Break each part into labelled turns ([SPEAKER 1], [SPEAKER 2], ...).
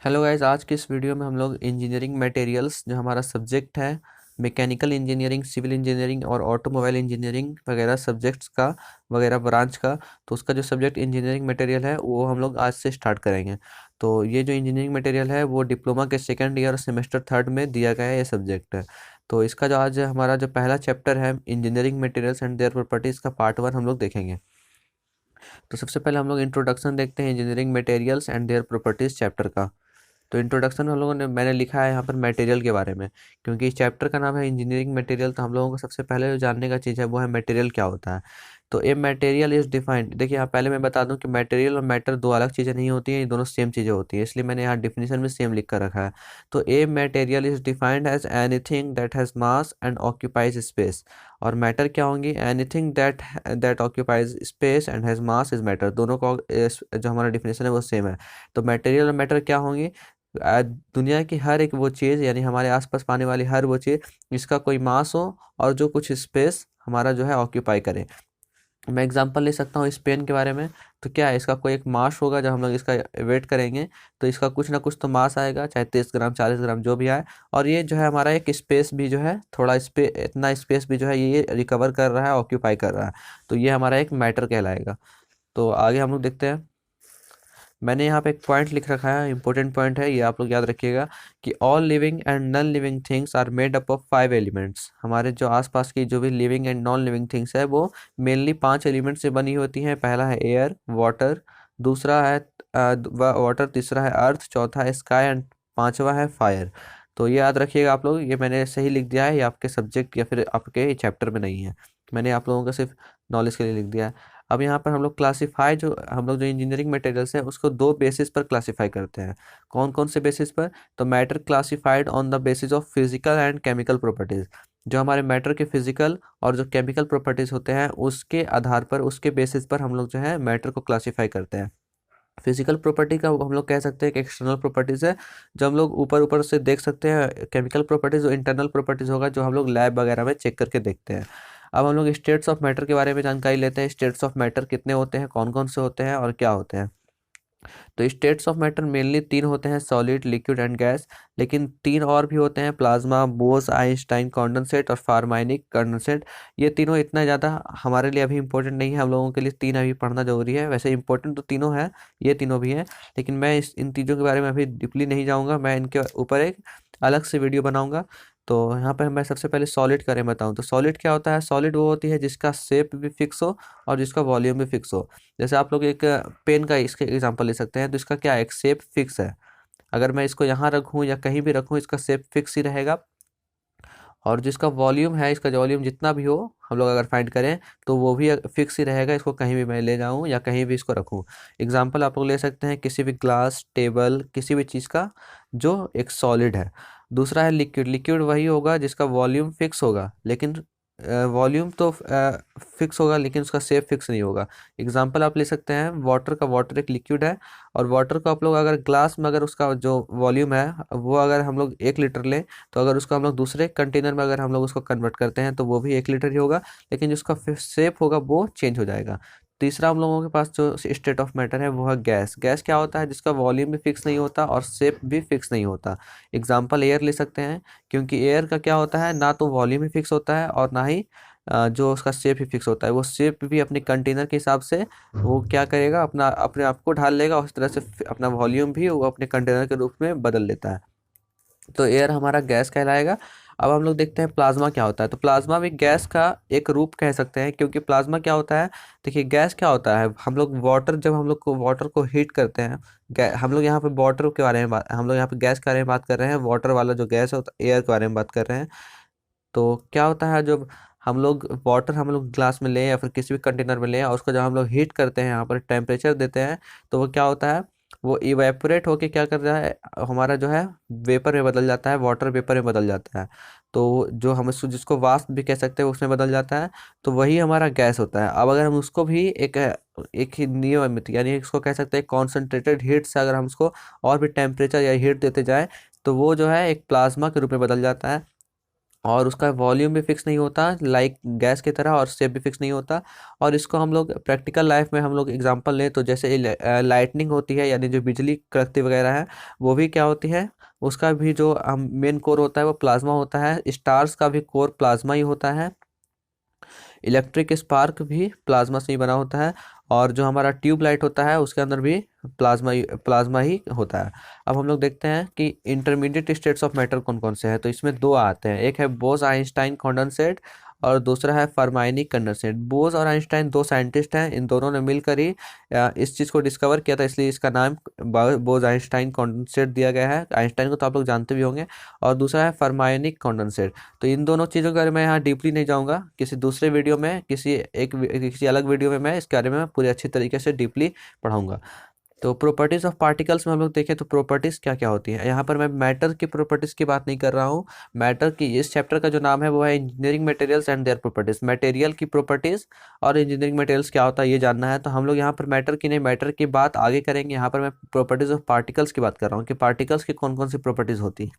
[SPEAKER 1] Hello guys, आज की इस वीडियो में हम लोग इंजीनियरिंग मटेरियल्स जो हमारा सब्जेक्ट है, मैकेनिकल इंजीनियरिंग, सिविल इंजीनियरिंग और ऑटोमोबाइल इंजीनियरिंग वगैरह सब्जेक्ट्स का वगैरह ब्रांच का। तो उसका जो सब्जेक्ट इंजीनियरिंग मटेरियल है वो हम लोग आज से स्टार्ट करेंगे। तो ये जो इंजीनियरिंग मटेरियल है वो डिप्लोमा के सेकेंड ईयर सेमेस्टर थर्ड में दिया गया है, ये सब्जेक्ट है। तो इसका जो आज हमारा जो पहला चैप्टर है engineering materials and their properties का पार्ट वन हम लोग देखेंगे। तो सबसे पहले हम लोग इंट्रोडक्शन देखते हैं engineering materials and their properties chapter का। तो इंट्रोडक्शन में हम लोगों ने मैंने लिखा है यहाँ पर मटेरियल के बारे में, क्योंकि इस चैप्टर का नाम है इंजीनियरिंग मटेरियल। तो हम लोगों को सबसे पहले जो जानने का चीज़ है वो है मटेरियल क्या होता है। तो ए मटेरियल इज डिफाइंड, देखिए यहाँ पहले मैं बता दूं कि मटेरियल और मैटर दो अलग चीज़ें नहीं होती हैं, ये दोनों सेम चीज़ें होती हैं, इसलिए मैंने यहाँ डिफिनीशन में सेम लिख कर रखा है। तो a material is defined as anything that has mass and occupies space. और मैटर क्या होंगी? Anything that that occupies space and has mass is matter. दोनों का जो हमारा डिफिनेशन है वो सेम है। तो मटेरियल और मैटर क्या होंगी? दुनिया की हर एक वो चीज़, यानी हमारे आसपास पाने वाली हर वो चीज़ जिसका कोई मास हो और जो कुछ स्पेस हमारा जो है ऑक्यूपाई करे। मैं एग्जांपल ले सकता हूँ इस पेन के बारे में। तो क्या है, इसका कोई एक मास होगा, जब हम लोग इसका वेट करेंगे तो इसका कुछ ना कुछ तो मास आएगा, चाहे 30 ग्राम 40 ग्राम जो भी आए। और ये जो है हमारा एक स्पेस भी जो है, थोड़ा इतना स्पेस भी जो है ये रिकवर कर रहा है, ऑक्यूपाई कर रहा है। तो ये हमारा एक मैटर कहलाएगा। तो आगे हम लोग देखते हैं। मैंने यहाँ पे एक पॉइंट लिख रखा है, इंपॉर्टेंट पॉइंट है ये, आप लोग याद रखिएगा कि all living and non living things are made up of 5 elements. हमारे जो आसपास की जो भी living and non living things है वो मेनली 5 एलिमेंट से बनी होती हैं। पहला है एयर, वाटर, दूसरा है वाटर, तीसरा है अर्थ, चौथा है स्काई एंड पांचवा है फायर। तो ये याद रखिएगा आप लोग, ये मैंने सही लिख दिया है, ये आपके सब्जेक्ट या फिर आपके चैप्टर में नहीं है, मैंने आप लोगों का सिर्फ नॉलेज के लिए लिख दिया है। अब यहाँ पर हम लोग क्लासीफाई, जो हम लोग जो इंजीनियरिंग मटेरियल्स हैं उसको दो बेसिस पर क्लासीफाई करते हैं। कौन कौन से बेसिस पर? तो matter classified on the basis of physical and chemical properties. जो हमारे मैटर के फिजिकल और जो केमिकल प्रॉपर्टीज होते हैं उसके आधार पर, उसके बेसिस पर हम लोग जो है मैटर को क्लासीफाई करते हैं। फिजिकल प्रॉपर्टी का हम लोग कह सकते हैं कि एक्सटर्नल प्रॉपर्टीज है, जो हम लोग ऊपर ऊपर से देख सकते हैं। केमिकल प्रॉपर्टीज जो इंटरनल प्रॉपर्टीज होगा, जो हम लोग लैब वगैरह में चेक करके देखते हैं। अब हम लोग स्टेट्स ऑफ मैटर के बारे में जानकारी लेते हैं। स्टेट्स ऑफ मैटर कितने होते हैं, कौन कौन से होते हैं और क्या होते हैं? तो स्टेट्स ऑफ मैटर मेनली तीन होते हैं, सॉलिड, लिक्विड एंड गैस। लेकिन तीन और भी होते हैं, प्लाज्मा, बोस आइंस्टाइन कंडेंसेट और फार्माइनिक कंडेंसेट। ये तीनों इतना ज़्यादा हमारे लिए अभी इंपॉर्टेंट नहीं है, हम लोगों के लिए तीन अभी पढ़ना जरूरी है। वैसे इंपॉर्टेंट तो तीनों है, ये तीनों भी हैं, लेकिन मैं इन चीज़ों के बारे में अभी डीपली नहीं जाऊँगा, मैं इनके ऊपर एक अलग से वीडियो बनाऊंगा। तो यहाँ पर मैं सबसे पहले सॉलिड के बारे में बताऊँ तो सॉलिड क्या होता है? सॉलिड वो होती है जिसका शेप भी फिक्स हो और जिसका वॉल्यूम भी फिक्स हो। जैसे आप लोग एक पेन का इसके एग्जांपल ले सकते हैं, तो इसका क्या है, एक शेप फिक्स है। अगर मैं इसको यहाँ रखूँ या कहीं भी रखूँ इसका शेप फिक्स ही रहेगा। और जिसका वॉल्यूम है, इसका जो वॉल्यूम जितना भी हो हम लोग अगर फाइंड करें तो वो भी फिक्स ही रहेगा, इसको कहीं भी मैं ले जाऊँ या कहीं भी इसको रखूँ। एग्जाम्पल आप लोग ले सकते हैं किसी भी ग्लास, टेबल, किसी भी चीज़ का जो एक सॉलिड है। दूसरा है लिक्विड। लिक्विड वही होगा जिसका वॉल्यूम फिक्स होगा, लेकिन वॉल्यूम तो फिक्स होगा लेकिन उसका शेप फिक्स नहीं होगा। एग्जाम्पल आप ले सकते हैं वाटर का। वाटर एक लिक्विड है, और वाटर को आप लोग अगर ग्लास में, अगर उसका जो वॉल्यूम है वो अगर हम लोग 1 लीटर लें, तो अगर उसको हम लोग दूसरे कंटेनर में अगर हम लोग उसको कन्वर्ट करते हैं तो वो भी 1 लीटर ही होगा, लेकिन जिसका शेप होगा वो चेंज हो जाएगा। तीसरा हम लोगों के पास जो स्टेट ऑफ मैटर है वो है गैस। गैस क्या होता है? जिसका वॉल्यूम भी फिक्स नहीं होता और शेप भी फिक्स नहीं होता। एग्जाम्पल एयर ले सकते हैं, क्योंकि एयर का क्या होता है, ना तो वॉल्यूम ही फिक्स होता है और ना ही जो उसका शेप ही फिक्स होता है। वो शेप भी अपने कंटेनर के हिसाब से वो क्या करेगा, अपना अपने आप को ढाल लेगा, उस तरह से अपना वॉल्यूम भी वो अपने कंटेनर के रूप में बदल लेता है। तो एयर हमारा गैस कहलाएगा। अब हम लोग देखते हैं प्लाज्मा क्या होता है। तो प्लाज्मा भी गैस का एक रूप कह सकते हैं, क्योंकि प्लाज्मा क्या होता है, देखिए गैस क्या होता है, हम लोग वाटर, जब हम लोग को वाटर को हीट करते हैं, हम लोग यहाँ पे वाटर के बारे में बात, हम लोग यहाँ पे गैस के बारे में बात कर रहे हैं, वाटर वाला जो गैस है एयर के बारे में बात कर रहे हैं। तो क्या होता है, जब हम लोग वाटर हम लोग ग्लास में लें या फिर किसी भी कंटेनर में लें और उसको जब हम लोग हीट करते हैं, यहाँ पर टेम्परेचर देते हैं, तो वो क्या होता है, वो इवेपोरेट होके क्या कर रहा है, हमारा जो है वेपर में बदल जाता है, वाटर वेपर में बदल जाता है। तो जो हम इसको जिसको वाष्प भी कह सकते हैं उसमें बदल जाता है, तो वही हमारा गैस होता है। अब अगर हम उसको भी एक ही नियमित, यानी इसको कह सकते हैं कॉन्सेंट्रेटेड हीट से अगर हम उसको और भी टेम्परेचर या हीट देते जाएं, तो वो जो है एक प्लाज्मा के रूप में बदल जाता है। और उसका वॉल्यूम भी फिक्स नहीं होता लाइक गैस की तरह, और शेप भी फिक्स नहीं होता। और इसको हम लोग प्रैक्टिकल लाइफ में हम लोग एग्जांपल लें तो जैसे लाइटनिंग होती है, यानी जो बिजली कड़कती वगैरह है, वो भी क्या होती है, उसका भी जो मेन कोर होता है वो प्लाज्मा होता है। स्टार्स का भी कोर प्लाज्मा ही होता है। इलेक्ट्रिक स्पार्क भी प्लाज्मा से ही बना होता है। और जो हमारा ट्यूब लाइट होता है उसके अंदर भी प्लाज्मा ही होता है। अब हम लोग देखते हैं कि इंटरमीडिएट स्टेट्स ऑफ मैटर कौन कौन से हैं। तो इसमें दो आते हैं, एक है बोस आइंस्टाइन कंडेंसेट और दूसरा है फर्माइनी कंडेंसेट। बोस और आइंस्टाइन दो साइंटिस्ट हैं, इन दोनों ने मिलकर ही इस चीज़ को डिस्कवर किया था, इसलिए इसका नाम बोस आइंस्टाइन कंडेंसेट दिया गया है। आइंस्टाइन को तो आप लोग जानते भी होंगे। और दूसरा है फर्मायोनिक कंडेंसेट। तो इन दोनों चीज़ों के बारे में यहाँ डीपली नहीं जाऊँगा, किसी दूसरे वीडियो में, किसी अलग वीडियो में मैं इसके बारे में पूरी अच्छी तरीके से डीपली पढ़ाऊँगा। तो प्रॉपर्टीज़ ऑफ पार्टिकल्स में हम लोग देखें तो प्रॉपर्टीज़ क्या क्या होती है। यहाँ पर मैं मैटर की प्रॉपर्टीज़ की बात नहीं कर रहा हूँ। मैटर की इस चैप्टर का जो नाम है वो है engineering materials and their properties. Material की प्रॉपर्टीज़ और इंजीनियरिंग मटेरियल्स क्या होता है ये जानना है। तो हम लोग यहाँ पर मैटर की नहीं, मैटर की बात आगे करेंगे। यहाँ पर मैं प्रॉपर्टीज़ ऑफ पार्टिकल्स की बात कर रहा हूँ कि पार्टिकल्स की कौन कौन सी प्रॉपर्टीज़ होती है,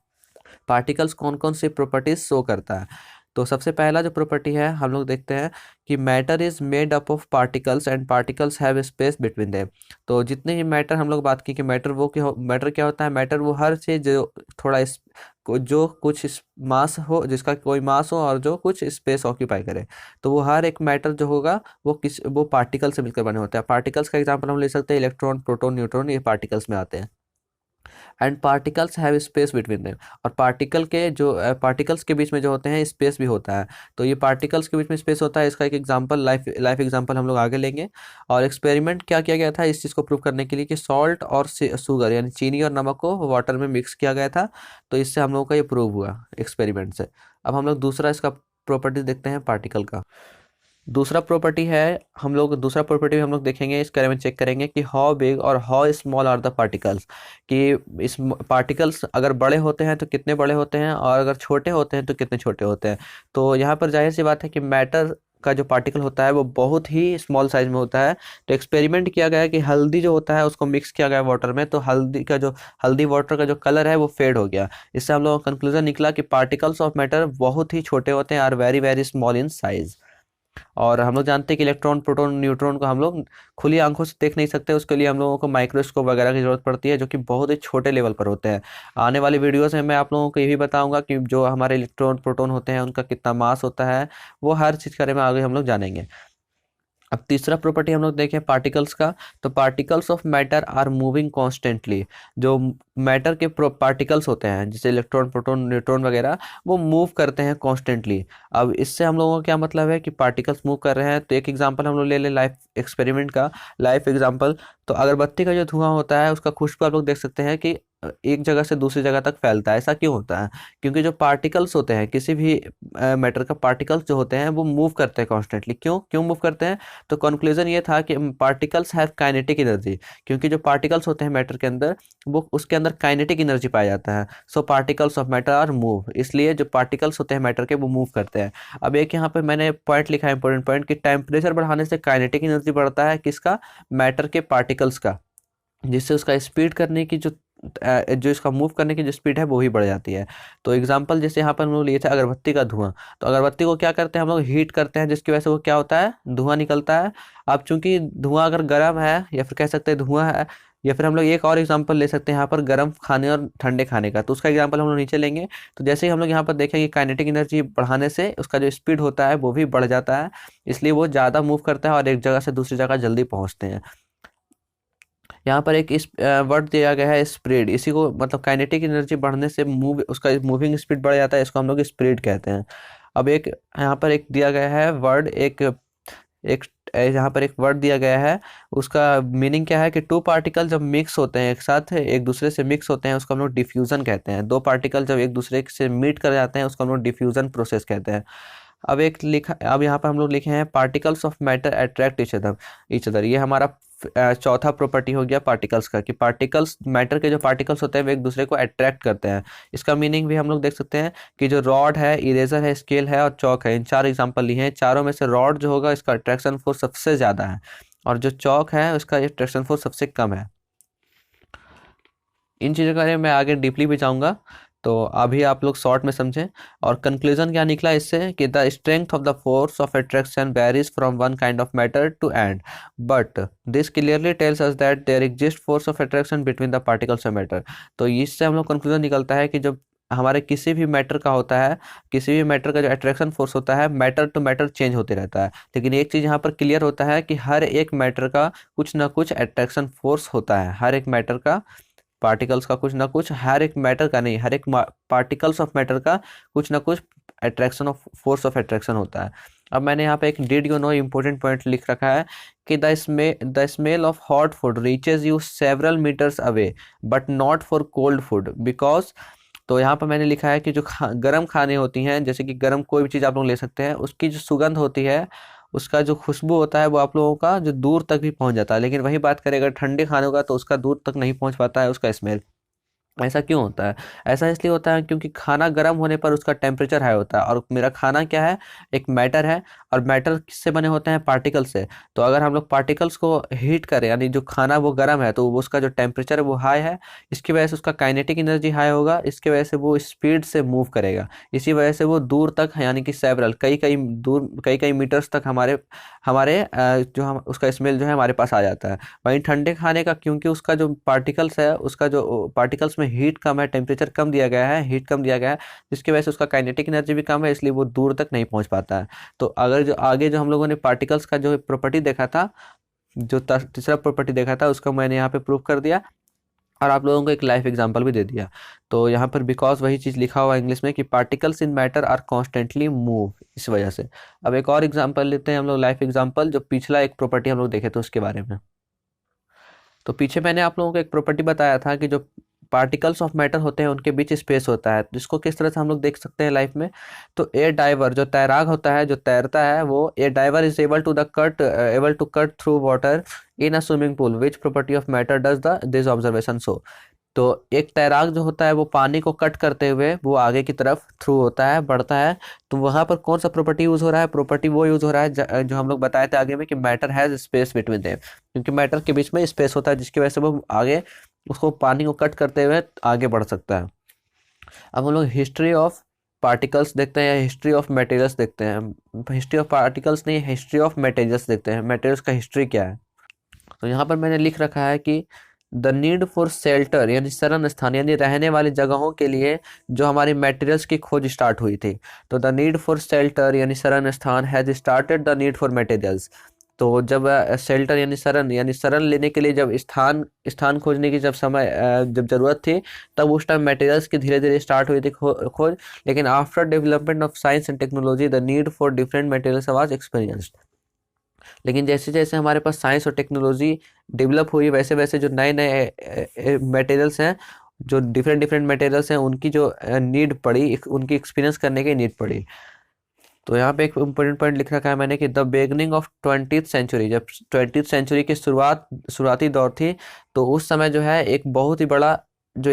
[SPEAKER 1] पार्टिकल्स कौन कौन सी प्रॉपर्टीज शो करता है। तो सबसे पहला जो प्रॉपर्टी है हम लोग देखते हैं कि matter is made up of particles and particles have space between them. तो जितने ही मैटर हम लोग बात की कि मैटर मैटर क्या होता है, मैटर वो हर चीज जो थोड़ा जो कुछ मास हो, जिसका कोई मास हो और जो कुछ स्पेस ऑक्यूपाई करे, तो वो हर एक मैटर जो होगा वो पार्टिकल से मिलकर बने होते हैं। पार्टिकल्स का एग्जाम्पल हम ले सकते हैं इलेक्ट्रॉन, प्रोटॉन, न्यूट्रॉन, ये पार्टिकल्स में आते हैं। And particles have space between them. और पार्टिकल्स के बीच में जो होते हैं स्पेस भी होता है। तो ये पार्टिकल्स के बीच में स्पेस होता है, इसका एक एग्जांपल लाइफ एग्जांपल हम लोग आगे लेंगे। और एक्सपेरिमेंट क्या किया गया था इस चीज़ को प्रूव करने के लिए कि सॉल्ट और शुगर यानी चीनी और नमक को वाटर में मिक्स किया गया था। तो इससे हम लोगों का ये प्रूव हुआ एक्सपेरिमेंट से। अब हम लोग दूसरा इसका प्रॉपर्टीज देखते हैं पार्टिकल का। दूसरा प्रॉपर्टी है, दूसरा प्रॉपर्टी हम लोग देखेंगे, इसके बारे में चेक करेंगे कि हाउ बिग और how small are the particles. कि इस पार्टिकल्स अगर बड़े होते हैं तो कितने बड़े होते हैं, और अगर छोटे होते हैं तो कितने छोटे होते हैं। तो यहाँ पर जाहिर सी बात है कि मैटर का जो पार्टिकल होता है वो बहुत ही स्मॉल साइज में होता है। तो एक्सपेरिमेंट किया गया है कि हल्दी जो होता है उसको मिक्स किया गया वाटर में, तो हल्दी वाटर का जो कलर है वो फेड हो गया। इससे हम लोगों का कंक्लूजन निकला कि पार्टिकल्स ऑफ मैटर बहुत ही छोटे होते हैं, are very very small in size. और हम लोग जानते हैं कि इलेक्ट्रॉन, प्रोटॉन, न्यूट्रॉन को हम लोग खुली आंखों से देख नहीं सकते, उसके लिए हम लोगों को माइक्रोस्कोप वगैरह की जरूरत पड़ती है, जो कि बहुत ही छोटे लेवल पर होते हैं। आने वाली वीडियोस में मैं आप लोगों को ये भी बताऊंगा कि जो हमारे इलेक्ट्रॉन, प्रोटॉन होते हैं उनका कितना मास होता है, वो हर चीज़ के बारे में आगे हम लोग जानेंगे। अब तीसरा प्रॉपर्टी हम लोग देखें पार्टिकल्स का। तो particles of matter are moving constantly. जो मैटर के पार्टिकल्स होते हैं जैसे इलेक्ट्रॉन, प्रोटॉन, न्यूट्रॉन वगैरह, वो मूव करते हैं कॉन्स्टेंटली। अब इससे हम लोगों का क्या मतलब है कि पार्टिकल्स मूव कर रहे हैं। तो एक एग्जांपल हम लोग ले लें लाइफ एक्सपेरिमेंट का, लाइफ एग्जांपल। तो अगरबत्ती का जो धुआं होता है उसका खुशबू आप लोग देख सकते हैं कि एक जगह से दूसरी जगह तक फैलता है। ऐसा क्यों होता है? क्योंकि जो पार्टिकल्स होते हैं, किसी भी मैटर का पार्टिकल्स जो होते हैं वो मूव करते हैं कॉन्स्टेंटली। क्यों क्यों मूव करते हैं? तो कंक्लूजन ये था कि पार्टिकल्स हैव काइनेटिक एनर्जी। क्योंकि जो पार्टिकल्स होते हैं मैटर के अंदर, वो उसके अंदर काइनेटिक एनर्जी पाया जाता है। So particles of matter are move, इसलिए जो पार्टिकल्स होते हैं मैटर के वो मूव करते हैं। अब एक यहाँ पे मैंने पॉइंट लिखा है, इंपॉर्टेंट पॉइंट, कि टेम्परेचर बढ़ाने से काइनेटिक एनर्जी बढ़ता है, किसका? मैटर के पार्टिकल्स का, जिससे उसका स्पीड करने की जो इसका मूव करने की जो स्पीड है वो ही बढ़ जाती है। तो एग्जांपल जैसे यहाँ पर हम लोग लिए थे अगरबत्ती का धुआं। तो अगरबत्ती को क्या करते हैं हम लोग? हीट करते हैं, जिसकी वजह से वो क्या होता है? धुआं निकलता है। अब चूंकि धुआं अगर गर्म है, या फिर कह सकते हैं धुआं है, या फिर हम लोग एक और एग्जांपल ले सकते हैं यहाँ पर गर्म खाने और ठंडे खाने का। तो उसका एग्जांपल हम लोग नीचे लेंगे। तो जैसे ही हम लोग यहाँ पर देखेंगे काइनेटिक एनर्जी बढ़ाने से उसका जो स्पीड होता है वो भी बढ़ जाता है, इसलिए वो ज़्यादा मूव करता है और एक जगह से दूसरी जगह जल्दी पहुँचते हैं। यहाँ पर एक इस वर्ड दिया गया है स्प्रेड। इसी को मतलब काइनेटिक एनर्जी बढ़ने से उसका मूविंग स्पीड बढ़ जाता है, इसको हम लोग स्प्रेड कहते हैं। अब एक यहाँ पर एक दिया गया है वर्ड, एक यहाँ पर एक वर्ड दिया गया है, उसका मीनिंग क्या है कि टू पार्टिकल जब मिक्स होते हैं एक साथ, एक दूसरे से मिक्स होते हैं, उसको हम लोग डिफ्यूजन कहते हैं। दो पार्टिकल जब एक दूसरे से मीट कर जाते हैं उसको हम लोग डिफ्यूजन प्रोसेस कहते हैं। अब यहाँ पर हम लोग लिखे हैं particles of matter attract each other. ये हमारा चौथा प्रॉपर्टी हो गया पार्टिकल्स का, कि पार्टिकल्स, मैटर के जो पार्टिकल्स होते हैं वो एक दूसरे को अट्रैक्ट करते हैं। इसका मीनिंग भी हम लोग देख सकते हैं कि जो रॉड है, इरेजर है, स्केल है और चौक है, इन चार एग्जांपल लिए हैं। चारों में से रॉड जो होगा इसका अट्रैक्शन फोर्स सबसे ज़्यादा है, और जो चौक है उसका अट्रैक्शन फोर्स सबसे कम है। इन चीज़ों के बारे में मैं आगे डीपली भी जाऊँगा। तो अभी आप लोग शॉर्ट में समझें। और कंक्लूजन क्या निकला इससे कि the strength of the force of attraction varies from one kind of matter to and, but this clearly tells us that there exist force of attraction between the particles of matter. तो इससे हम लोग conclusion निकलता है कि जब हमारे किसी भी मैटर का होता है, किसी भी मैटर का जो अट्रैक्शन फोर्स होता है मैटर टू मैटर चेंज होते रहता है, लेकिन एक चीज़ यहाँ पर क्लियर होता है कि हर एक मैटर का कुछ ना कुछ अट्रैक्शन फोर्स होता है। हर एक मैटर का, पार्टिकल्स का कुछ ना कुछ, हर एक मैटर का नहीं, हर एक पार्टिकल्स ऑफ मैटर का कुछ ना कुछ attraction of force of attraction होता है। अब मैंने यहाँ पे एक did you know important point लिख रखा है कि the smell of hot food reaches you several metres away but not for cold food because. तो यहाँ पर मैंने लिखा है कि जो गरम खाने होती हैं, जैसे कि गरम कोई भी चीज़ आप लोग ले सकते हैं, उसकी जो सुगंध होती है, उसका जो खुशबू होता है वो आप लोगों का जो दूर तक भी पहुंच जाता है, लेकिन वही बात करें अगर ठंडे खानों का तो उसका दूर तक नहीं पहुंच पाता है उसका स्मेल। ऐसा क्यों होता है? ऐसा इसलिए होता है क्योंकि खाना गर्म होने पर उसका टेम्परेचर हाई होता है, और मेरा खाना क्या है, एक मैटर है, और मैटर किससे बने होते हैं, पार्टिकल से। तो अगर हम लोग पार्टिकल्स को हीट करें, यानी जो खाना वो गर्म है, तो उसका जो टेम्परेचर है वो हाई है, इसकी वजह से उसका काइनेटिक एनर्जी हाई होगा, इसकी वजह से वो स्पीड से मूव करेगा, इसी वजह से वो दूर तक यानी कि सेवरल कई कई दूर कई कई मीटर्स तक हमारे हमारे जो हम उसका स्मेल जो है हमारे पास आ जाता है। वहीं ठंडे खाने का, क्योंकि उसका जो पार्टिकल्स है, उसका जो पार्टिकल्स में हीट कम है, टेम्परेचर कम दिया गया है, हीट कम दिया गया है, जिसकी वजह से उसका काइनेटिक एनर्जी भी कम है, इसलिए वो दूर तक नहीं पहुंच पाता है। तो अगर जो आगे जो हम लोगों ने पार्टिकल्स का जो प्रॉपर्टी देखा था, जो तीसरा प्रॉपर्टी देखा था, उसको मैंने यहाँ पे प्रूव कर दिया, और आप लोगों को एक लाइफ एग्जांपल भी दे दिया। तो यहाँ पर बिकॉज वही चीज़ लिखा हुआ इंग्लिश में कि particles in matter are constantly move, इस वजह से। अब एक और एग्जांपल लेते हैं हम लोग, लाइफ एग्जांपल, जो पिछला एक प्रॉपर्टी हम लोग देखे थे उसके बारे में। तो पीछे मैंने आप लोगों को एक प्रॉपर्टी बताया था कि जो पार्टिकल्स ऑफ मैटर होते हैं उनके बीच स्पेस होता है, तो इसको किस तरह से हम लोग देख सकते हैं लाइफ में। तो एयर डाइवर, जो तैराक होता है, जो तैरता है, वो a diver is able to cut through water in a swimming pool, which property of matter does the this observation show. तो एक तैराक जो होता है वो पानी को कट करते हुए वो आगे की तरफ थ्रू होता है, बढ़ता है, तो वहां पर कौन सा प्रॉपर्टी यूज हो रहा है, प्रॉपर्टी वो यूज हो रहा है जो हम लोग बताए थे आगे में कि matter has space between them, क्योंकि मैटर के बीच में स्पेस होता है जिसकी वजह से वो आगे उसको पानी को कट करते हुए आगे बढ़ सकता है। अब हम लोग हिस्ट्री ऑफ पार्टिकल्स देखते हैं या हिस्ट्री ऑफ मटेरियल्स देखते हैं, हिस्ट्री ऑफ पार्टिकल्स नहीं, हिस्ट्री ऑफ मटेरियल्स देखते हैं, मटेरियल्स का हिस्ट्री क्या है। तो यहाँ पर मैंने लिख रखा है कि द नीड फॉर शेल्टर यानी शरण स्थान यानी रहने वाली जगहों के लिए जो हमारी मटेरियल्स की खोज स्टार्ट हुई थी। तो द नीड फॉर शेल्टर यानी शरण स्थान has started the need for materials. तो जब शेल्टर यानी शरण लेने के लिए जब स्थान स्थान खोजने की जब समय जब जरूरत थी, तब उस टाइम मटेरियल्स की धीरे धीरे स्टार्ट हुई थी खोज। लेकिन after development of science and technology the need for different materials was experienced. लेकिन जैसे जैसे हमारे पास साइंस और टेक्नोलॉजी डेवलप हुई, वैसे वैसे जो नए नए मटेरियल्स हैं, जो डिफरेंट डिफरेंट मटेरियल्स हैं, उनकी जो नीड पड़ी, उनकी एक्सपीरियंस करने की नीड पड़ी। तो यहाँ पे एक इम्पोर्टेंट पॉइंट लिख रखा है मैंने कि the beginning of 20th century, जब 20th सेंचुरी की शुरुआती दौर थी, तो उस समय जो है एक बहुत ही बड़ा जो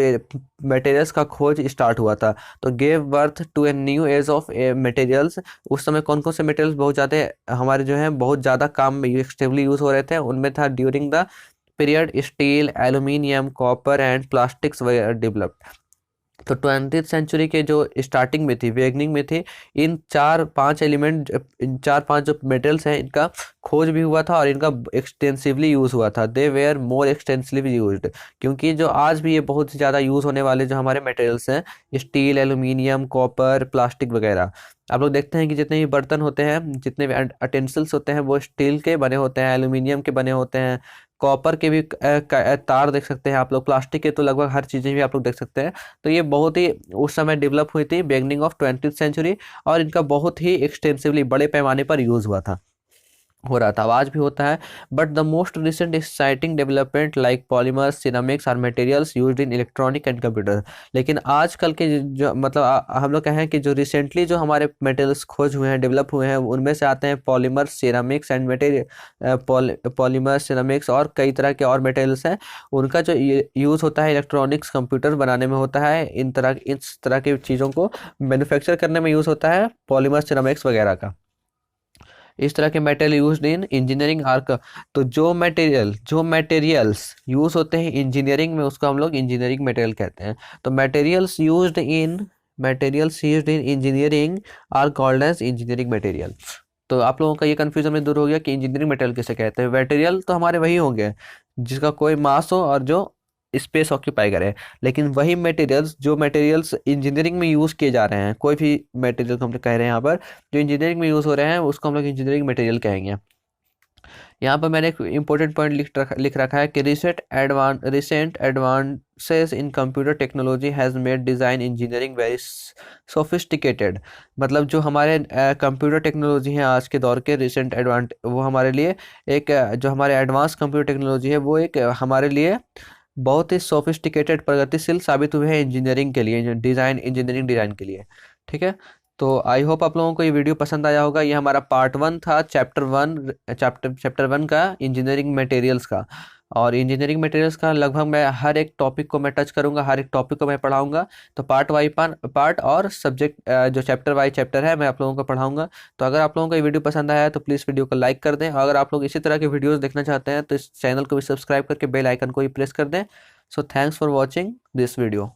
[SPEAKER 1] मटेरियल्स का खोज स्टार्ट हुआ था। तो gave birth to a new age of materials. उस समय कौन कौन से मटेरियल्स बहुत ज़्यादा हमारे जो है बहुत ज़्यादा काम में एक्सटेवली यूज़ हो रहे थे, उनमें था during the period steel, aluminium, copper and plastics वगैरह डेवलप्ड। तो 20th सेंचुरी के जो स्टार्टिंग में थी, बिगनिंग में थी, इन चार पांच जो मेटल्स हैं इनका खोज भी हुआ था और इनका एक्सटेंसिवली यूज़ हुआ था। दे वेयर मोर एक्सटेंसिवली यूज्ड, क्योंकि जो आज भी ये बहुत ज़्यादा यूज़ होने वाले जो हमारे मटेरियल्स हैं, स्टील, एल्यूमिनियम, कॉपर, प्लास्टिक वगैरह। आप लोग देखते हैं कि जितने भी बर्तन होते हैं, जितने भी अटेंसिल्स होते हैं, वो स्टील के बने होते हैं, एल्यूमिनियम के बने होते हैं, कॉपर के भी तार देख सकते हैं आप लोग, प्लास्टिक के तो लगभग हर चीज़ें भी आप लोग देख सकते हैं। तो ये बहुत ही उस समय डेवलप हुई थी, बिगनिंग ऑफ 20th सेंचुरी, और इनका बहुत ही एक्सटेंसिवली बड़े पैमाने पर यूज़ हो रहा था, आज भी होता है। But the most recent exciting development like polymers, ceramics are materials used in electronic and computer. लेकिन आजकल के जो मतलब हम लोग कहें कि जो रिसेंटली जो हमारे मटेरियल्स खोज हुए हैं, डेवलप हुए हैं, उनमें से आते हैं polymers, ceramics and material, polymers, ceramics और कई तरह के और मटेरियल्स हैं। उनका जो यूज़ होता है इलेक्ट्रॉनिक्स, कंप्यूटर बनाने में होता है, इस तरह की चीज़ों को मैन्युफैक्चर करने में यूज़ होता है पॉलीमर्स, सिरामिक्स वगैरह का। इस तरह के material used in engineering arc. तो जो मटेरियल्स यूज होते हैं इंजीनियरिंग में उसको हम लोग इंजीनियरिंग मटेरियल कहते हैं। तो materials used in engineering are called as engineering material. तो आप लोगों का ये कन्फ्यूजन में दूर हो गया कि इंजीनियरिंग मटेरियल किसे कहते हैं। मटेरियल तो हमारे वही होंगे जिसका कोई मास हो और जो स्पेस ऑक्यूपाई करे, लेकिन वही मटेरियल्स इंजीनियरिंग में यूज़ किए जा रहे हैं, कोई भी मटेरियल को हम कह रहे हैं यहाँ पर जो इंजीनियरिंग में यूज़ हो रहे हैं उसको हम लोग इंजीनियरिंग मटेरियल कहेंगे। यहाँ पर मैंने एक इम्पोर्टेंट पॉइंट लिख रखा है कि recent advances in computer technology has made design engineering very sophisticated. मतलब जो हमारे कंप्यूटर टेक्नोलॉजी है आज के दौर के रिसेंट एडवांट वो हमारे लिए एक जो हमारे एडवांस कंप्यूटर टेक्नोलॉजी है वो एक हमारे लिए बहुत ही सोफिस्टिकेटेड प्रगतिशील साबित हुए हैं इंजीनियरिंग के लिए, इंजीनियरिंग डिज़ाइन के लिए। ठीक है, तो आई होप आप लोगों को ये वीडियो पसंद आया होगा। ये हमारा पार्ट 1 था चैप्टर 1 का इंजीनियरिंग मटेरियल्स का। और इंजीनियरिंग मटेरियल्स का लगभग मैं हर एक टॉपिक को मैं टच करूंगा, हर एक टॉपिक को मैं पढ़ाऊंगा। तो पार्ट और सब्जेक्ट जो चैप्टर वाइज चैप्टर है मैं आप लोगों को पढ़ाऊंगा। तो अगर आप लोगों को ये वीडियो पसंद आया है तो प्लीज़ वीडियो को लाइक कर दें, और अगर आप लोग इसी तरह के वीडियोज़ देखना चाहते हैं तो इस चैनल को भी सब्सक्राइब करके बेल आइकन को भी प्रेस कर दें। So thanks for watching this video.